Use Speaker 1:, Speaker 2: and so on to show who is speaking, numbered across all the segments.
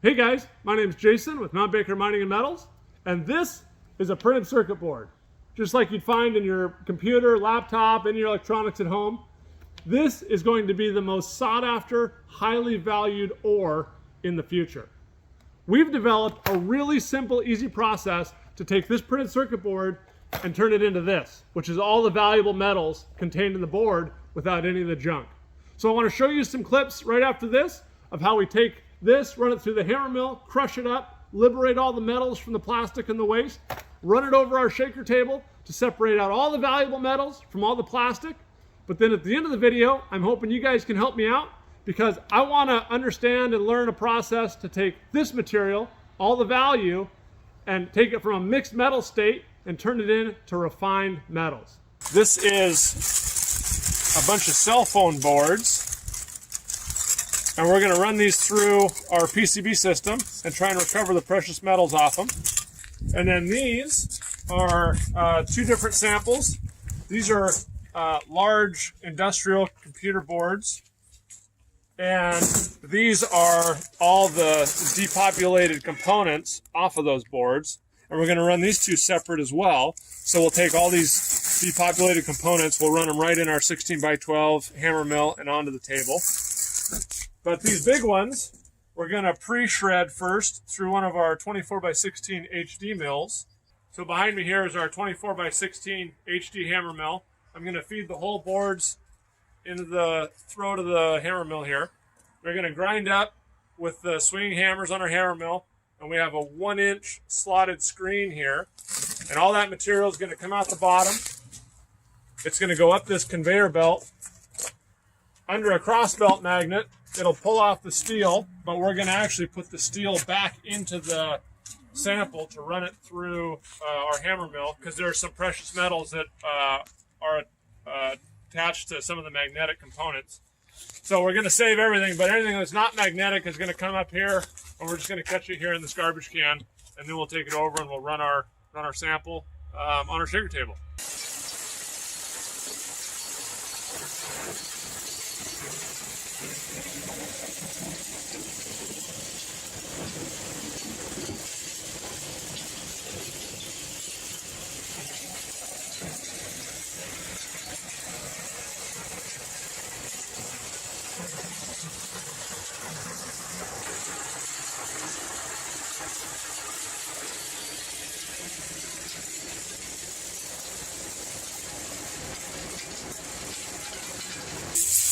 Speaker 1: Hey guys, my name is Jason with Mount Baker Mining and Metals, and this is a printed circuit board. Just like you'd find in your computer, laptop, any of your electronics at home. This is going to be the most sought after, highly valued ore in the future. We've developed a really simple, easy process to take this printed circuit board and turn it into this, which is all the valuable metals contained in the board without any of the junk. So I want to show you some clips right after this of how we take this, run it through the hammer mill, crush it up, liberate all the metals from the plastic and the waste, run it over our shaker table to separate out all the valuable metals from all the plastic. But then at the end of the video, I'm hoping you guys can help me out because I want to understand and learn a process to take this material, all the value, and take it from a mixed metal state and turn it into refined metals. This is a bunch of cell phone boards. And we're going to run these through our PCB system and try and recover the precious metals off them. And then these are two different samples. These are large industrial computer boards. And these are all the depopulated components off of those boards. And we're going to run these two separate as well. So we'll take all these depopulated components, we'll run them right in our 16 by 12 hammer mill and onto the table. But these big ones, we're going to pre-shred first through one of our 24 by 16 HD mills. So behind me here is our 24 by 16 HD hammer mill. I'm going to feed the whole boards into the throat of the hammer mill here. We're going to grind up with the swinging hammers on our hammer mill, and we have a 1-inch slotted screen here. And all that material is going to come out the bottom. It's going to go up this conveyor belt under a cross belt magnet. It'll pull off the steel, but we're going to actually put the steel back into the sample to run it through our hammer mill because there are some precious metals that are attached to some of the magnetic components. So we're going to save everything, but anything that's not magnetic is going to come up here, and we're just going to catch it here in this garbage can, and then we'll take it over and we'll run our sample on our shaker table.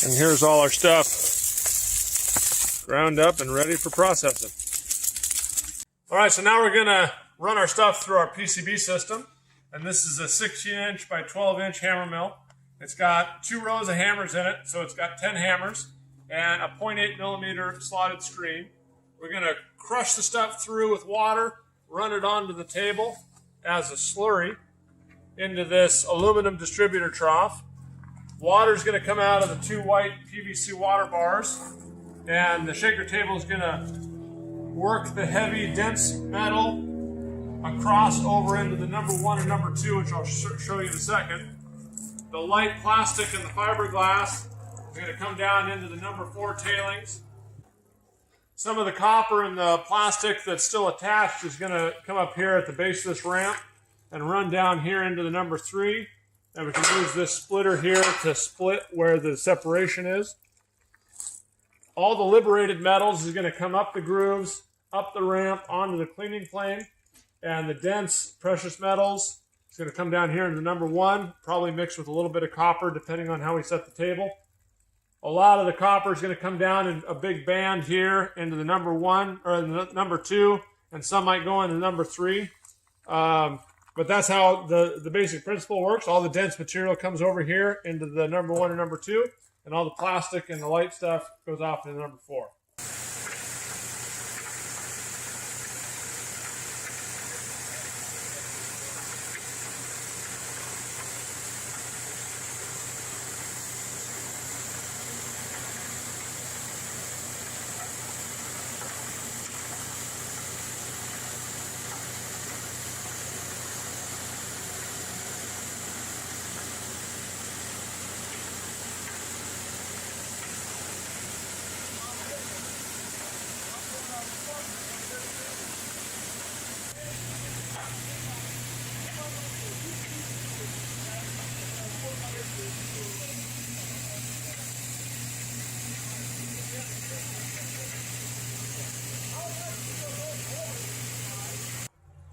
Speaker 1: And here's all our stuff ground up and ready for processing. All right, so now we're gonna run our stuff through our PCB system. And this is a 16-inch by 12-inch hammer mill. It's got 2 rows of hammers in it, so it's got 10 hammers and a 0.8 millimeter slotted screen. We're gonna crush the stuff through with water, run it onto the table as a slurry into this aluminum distributor trough. Water is going to come out of the 2 white PVC water bars, and the shaker table is going to work the heavy, dense metal across over into the number 1 and number 2, which I'll show you in a second. The light plastic and the fiberglass is going to come down into the number 4 tailings. Some of the copper and the plastic that's still attached is going to come up here at the base of this ramp and run down here into the number 3. And we can use this splitter here to split where the separation is. All the liberated metals is going to come up the grooves, up the ramp, onto the cleaning plane. And the dense precious metals is going to come down here into the number 1, probably mixed with a little bit of copper depending on how we set the table. A lot of the copper is going to come down in a big band here into the number 1 or the number 2, and some might go into number 3. But that's how the basic principle works. All the dense material comes over here into the number 1 and number 2, and all the plastic and the light stuff goes off to the number 4.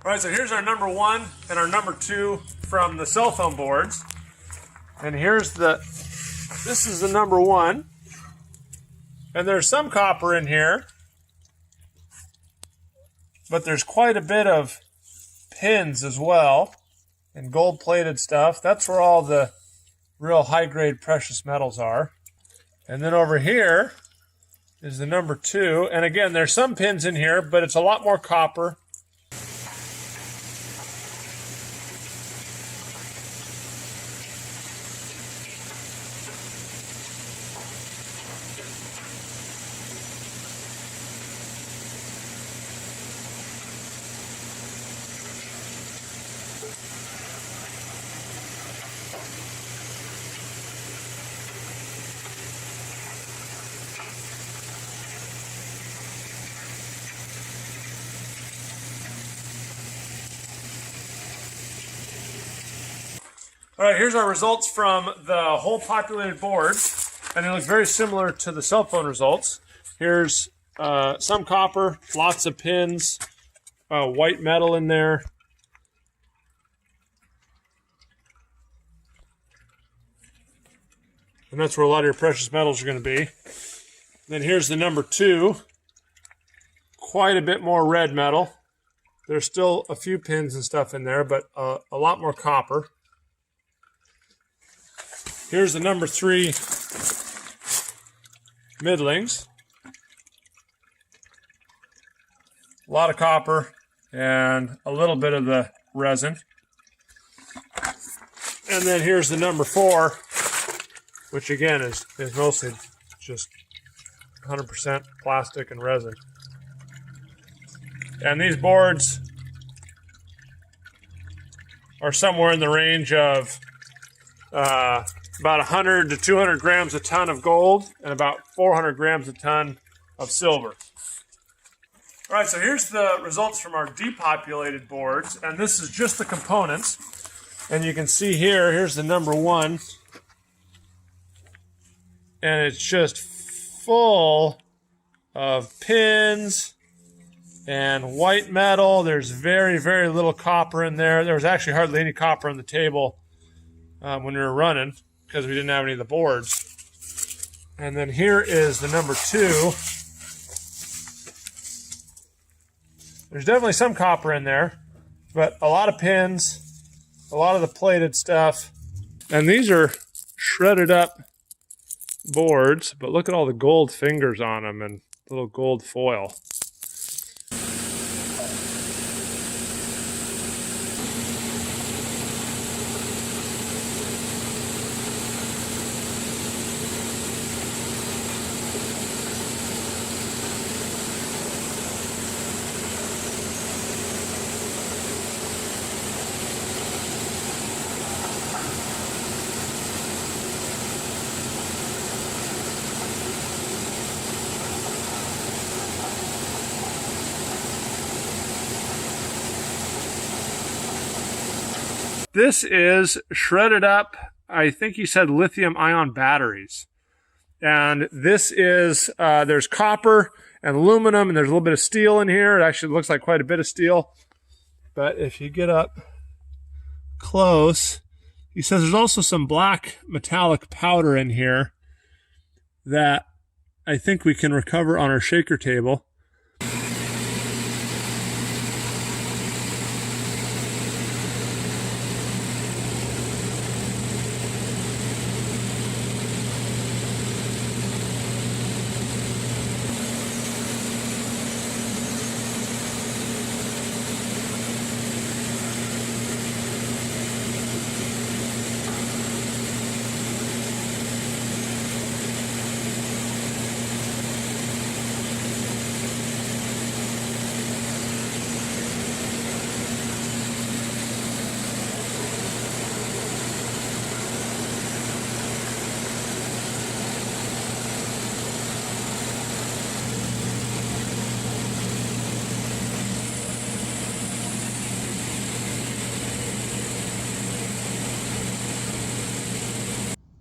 Speaker 1: All right, so here's our number 1 and our number 2 from the cell phone boards. And this is the number 1. And there's some copper in here, but there's quite a bit of pins as well and gold-plated stuff. That's where all the real high-grade precious metals are. And then over here is the number 2. And again, there's some pins in here, but it's a lot more copper. All right, here's our results from the whole populated board, and they look very similar to the cell phone results. Here's some copper, lots of pins, white metal in there. And that's where a lot of your precious metals are going to be. Then here's the number 2. Quite a bit more red metal. There's still a few pins and stuff in there, but a lot more copper. Here's the number 3 middlings. A lot of copper and a little bit of the resin. And then here's the number 4, which again is mostly just 100% plastic and resin. And these boards are somewhere in the range of about 100 to 200 grams a ton of gold and about 400 grams a ton of silver. All right, so here's the results from our depopulated boards, and this is just the components. And you can see here's the number 1, and it's just full of pins and white metal. There's very, very little copper in there. There was actually hardly any copper on the table when we were running, because we didn't have any of the boards. And then here is the number 2. There's definitely some copper in there, but a lot of pins, a lot of the plated stuff. And these are shredded up boards, but look at all the gold fingers on them and little gold foil. This is shredded up, I think he said lithium ion batteries. And this is, there's copper and aluminum, and there's a little bit of steel in here. It actually looks like quite a bit of steel. But if you get up close, he says there's also some black metallic powder in here that I think we can recover on our shaker table.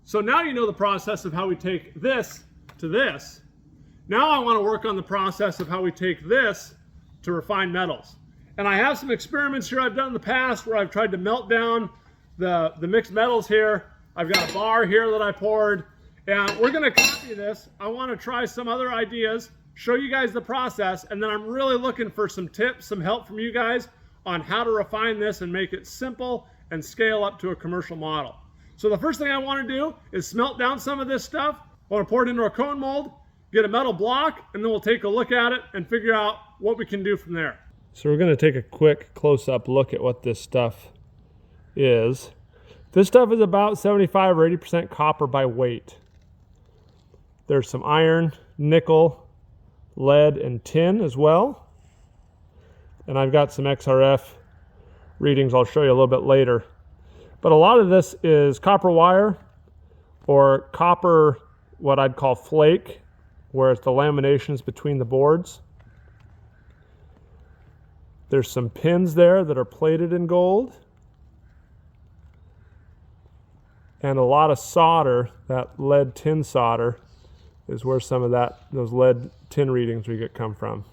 Speaker 1: So now you know the process of how we take this to this. Now I want to work on the process of how we take this to refined metals. And I have some experiments here I've done in the past where I've tried to melt down the mixed metals here. I've got a bar here that I poured, and we're gonna copy this. I wanna try some other ideas, show you guys the process, and then I'm really looking for some tips, some help from you guys on how to refine this and make it simple and scale up to a commercial model. So the first thing I wanna do is smelt down some of this stuff. I wanna pour it into a cone mold, get a metal block, and then we'll take a look at it and figure out what we can do from there. So we're gonna take a quick close-up look at what this stuff is. This stuff is about 75 or 80% copper by weight. There's some iron, nickel, lead, and tin as well. And I've got some XRF readings I'll show you a little bit later. But a lot of this is copper wire or copper, what I'd call flake, where it's the laminations between the boards. There's some pins there that are plated in gold. And a lot of solder, that lead tin solder, is where some of those lead tin readings we get come from.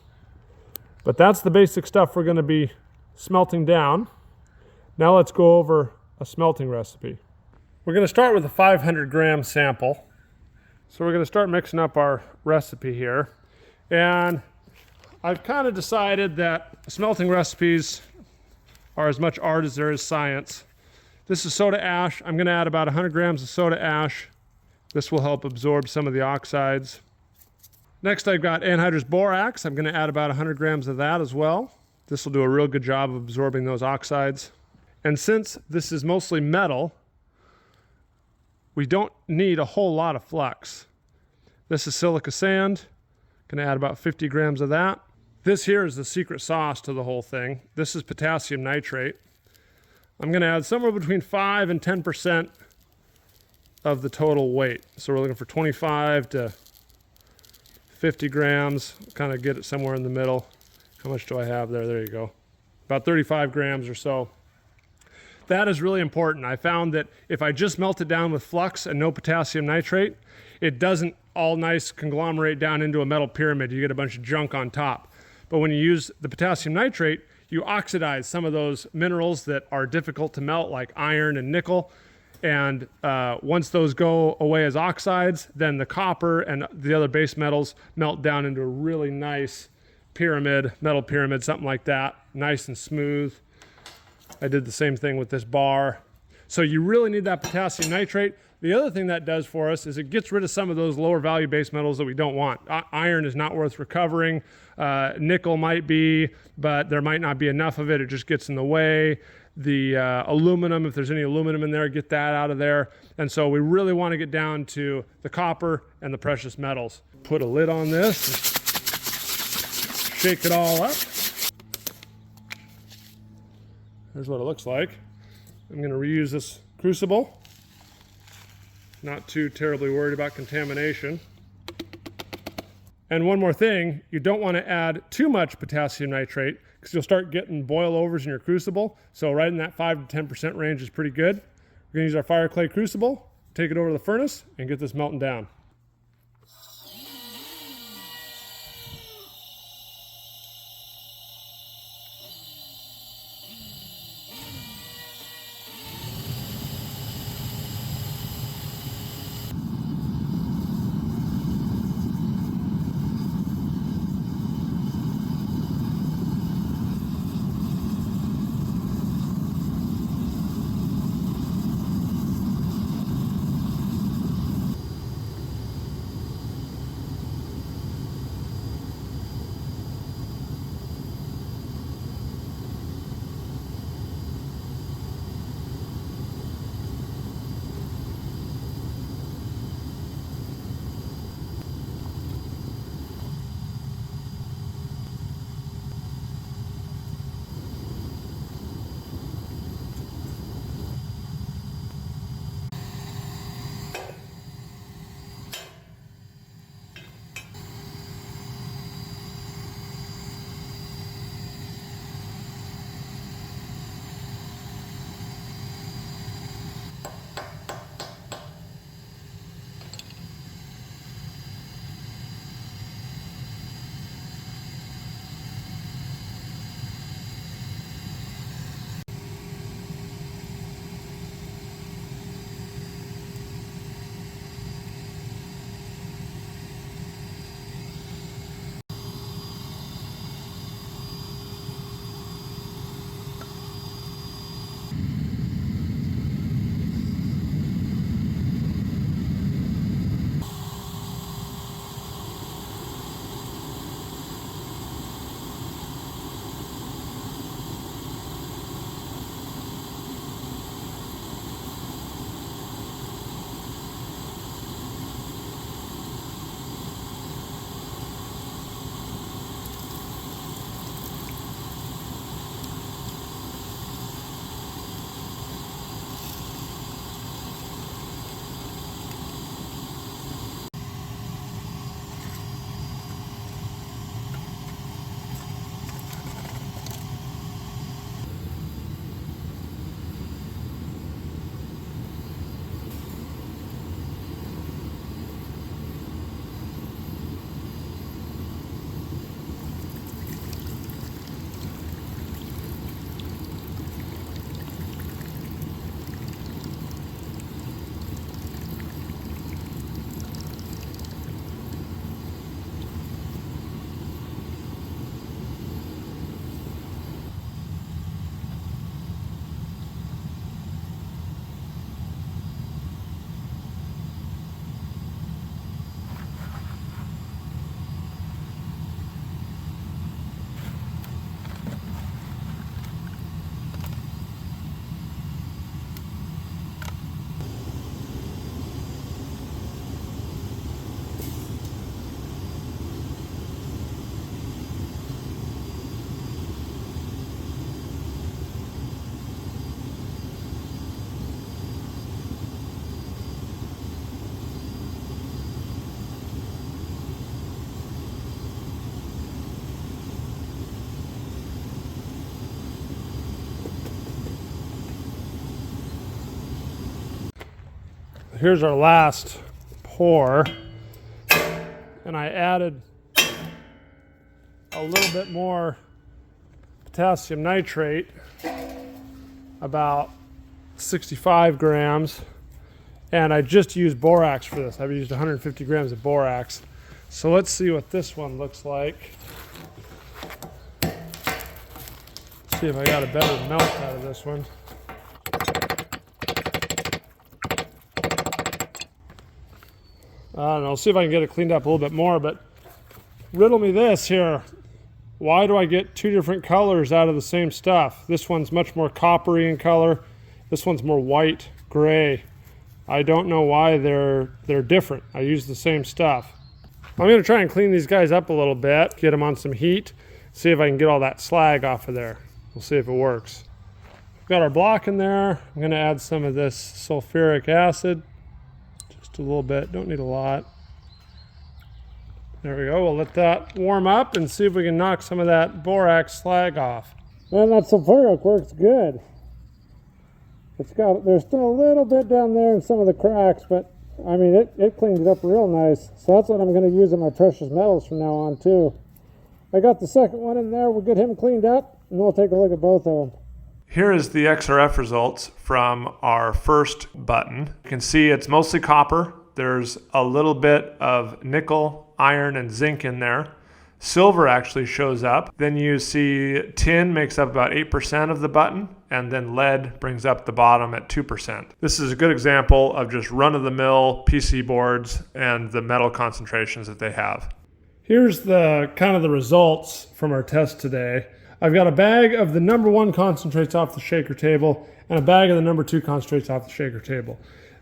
Speaker 1: But that's the basic stuff we're going to be smelting down. Now let's go over a smelting recipe. We're going to start with a 500 gram sample. So we're going to start mixing up our recipe here. And I've kind of decided that smelting recipes are as much art as there is science. This is soda ash. I'm going to add about 100 grams of soda ash. This will help absorb some of the oxides. Next, I've got anhydrous borax. I'm going to add about 100 grams of that as well. This will do a real good job of absorbing those oxides. And since this is mostly metal, we don't need a whole lot of flux. This is silica sand. Going to add about 50 grams of that. This here is the secret sauce to the whole thing. This is potassium nitrate. I'm going to add somewhere between 5 and 10% of the total weight. So we're looking for 25 to 50 grams. Kind of get it somewhere in the middle. How much do I have there? There you go. About 35 grams or so. That is really important. I found that if I just melt it down with flux and no potassium nitrate, it doesn't all nice conglomerate down into a metal pyramid. You get a bunch of junk on top. But when you use the potassium nitrate, you oxidize some of those minerals that are difficult to melt, like iron and nickel. And once those go away as oxides, then the copper and the other base metals melt down into a really nice pyramid, metal pyramid, something like that, nice and smooth. I did the same thing with this bar. So you really need that potassium nitrate. The other thing that does for us is it gets rid of some of those lower value base metals that we don't want. Iron is not worth recovering. Nickel might be, but there might not be enough of it. It just gets in the way. The aluminum, if there's any aluminum in there, get that out of there. And so we really want to get down to the copper and the precious metals. Put a lid on this, shake it all up. Here's what it looks like. I'm going to reuse this crucible. Not too terribly worried about contamination. And one more thing, you don't want to add too much potassium nitrate because you'll start getting boil overs in your crucible. So right in that 5 to 10% range is pretty good. We're going to use our fire clay crucible, take it over to the furnace, and get this melting down. Here's our last pour, and I added a little bit more potassium nitrate, about 65 grams, and I just used borax for this. I've used 150 grams of borax. So let's see what this one looks like. See if I got a better melt out of this one. I don't know, see if I can get it cleaned up a little bit more, but riddle me this here. Why do I get two different colors out of the same stuff? This one's much more coppery in color. This one's more white, gray. I don't know why they're different. I use the same stuff. I'm gonna try and clean these guys up a little bit, get them on some heat, see if I can get all that slag off of there. We'll see if it works. We've got our block in there. I'm gonna add some of this sulfuric acid. Just a little bit, don't need a lot. There we go, we'll let that warm up and see if we can knock some of that borax slag off. Man, that sulfuric works good. There's still a little bit down there in some of the cracks, but I mean, it cleans it up real nice. So that's what I'm gonna use in my precious metals from now on too. I got the second one in there, we'll get him cleaned up, and we'll take a look at both of them. Here is the XRF results from our first button. You can see it's mostly copper. There's a little bit of nickel, iron, and zinc in there. Silver actually shows up. Then you see tin makes up about 8% of the button, and then lead brings up the bottom at 2%. This is a good example of just run-of-the-mill PC boards and the metal concentrations that they have. Here's the kind of the results from our test today. I've got a bag of the number 1 concentrates off the shaker table and a bag of the number 2 concentrates off the shaker table.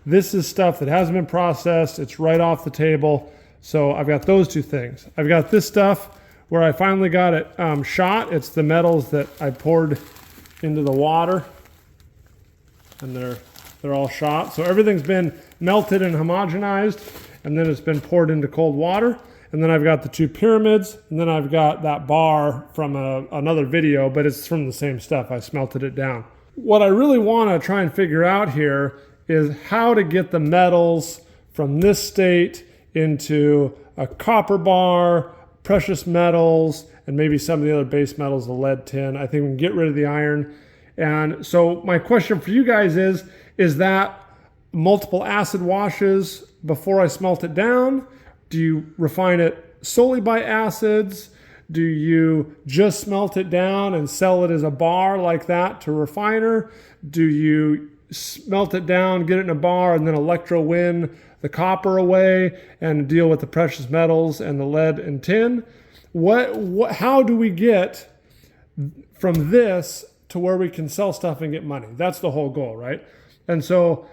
Speaker 1: This is stuff that hasn't been processed. It's right off the table. So I've got those two things. I've got this stuff where I finally got it shot. It's the metals that I poured into the water, and they're all shot. So everything's been melted and homogenized, and then it's been poured into cold water. And then I've got the 2 pyramids, and then I've got that bar from another video, but it's from the same stuff. I smelted it down. What I really want to try and figure out here is how to get the metals from this state into a copper bar, precious metals, and maybe some of the other base metals, the lead, tin. I think we can get rid of the iron. And so my question for you guys is that multiple acid washes before I smelt it down? Do you refine it solely by acids? Do you just smelt it down and sell it as a bar like that to refiner? Do you smelt it down, get it in a bar, and then electrowin the copper away and deal with the precious metals and the lead and tin? How do we get from this to where we can sell stuff and get money? That's the whole goal, right? And so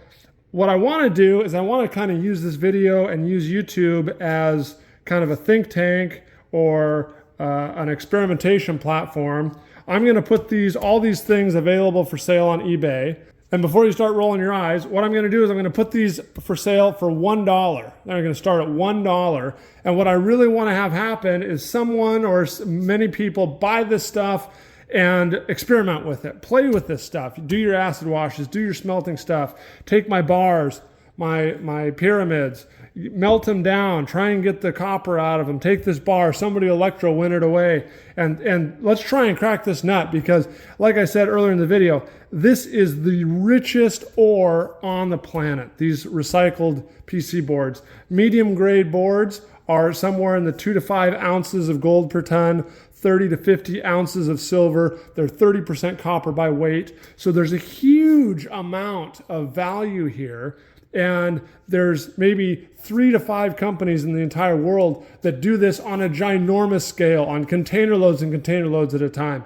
Speaker 1: what I want to do is I want to kind of use this video and use YouTube as kind of a think tank or an experimentation platform. I'm going to put all these things available for sale on eBay. And before you start rolling your eyes, what I'm going to do is I'm going to put these for sale for $1. They're going to start at $1. And what I really want to have happen is someone or many people buy this stuff and experiment with it. Play with this stuff. Do your acid washes, do your smelting stuff. Take my bars, my pyramids, melt them down, try and get the copper out of them. Take this bar, somebody electro-win it away, and let's try and crack this nut, because like I said earlier in the video, this is the richest ore on the planet, these recycled PC boards. Medium grade boards are somewhere in the 2 to 5 ounces of gold per ton, 30 to 50 ounces of silver. They're 30% copper by weight. So there's a huge amount of value here. And there's maybe 3 to 5 companies in the entire world that do this on a ginormous scale, on container loads and container loads at a time.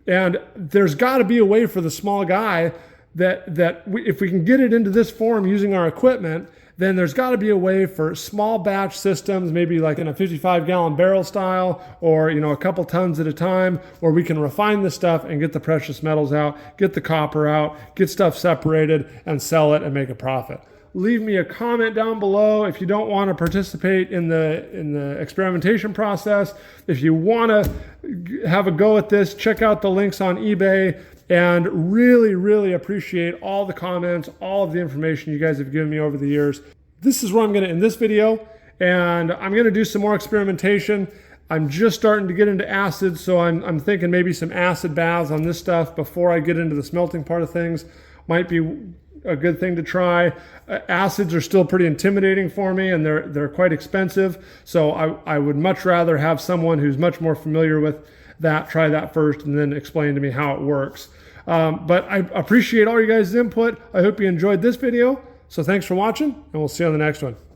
Speaker 1: And there's got to be a way for the small guy if we can get it into this form using our equipment, then there's got to be a way for small batch systems, maybe like in a 55-gallon barrel style, or a couple tons at a time, where we can refine this stuff and get the precious metals out, get the copper out, get stuff separated, and sell it and make a profit. Leave me a comment down below if you don't want to participate in the experimentation process. If you want to have a go at this, check out the links on eBay. and really, really appreciate all the comments, all of the information you guys have given me over the years. This is where I'm going to end this video, and I'm going to do some more experimentation. I'm just starting to get into acids, so I'm thinking maybe some acid baths on this stuff before I get into the smelting part of things. Might be a good thing to try. Acids are still pretty intimidating for me, and they're quite expensive, so I would much rather have someone who's much more familiar with that try that first and then explain to me how it works. But I appreciate all you guys' input. I hope you enjoyed this video. So thanks for watching, and we'll see you on the next one.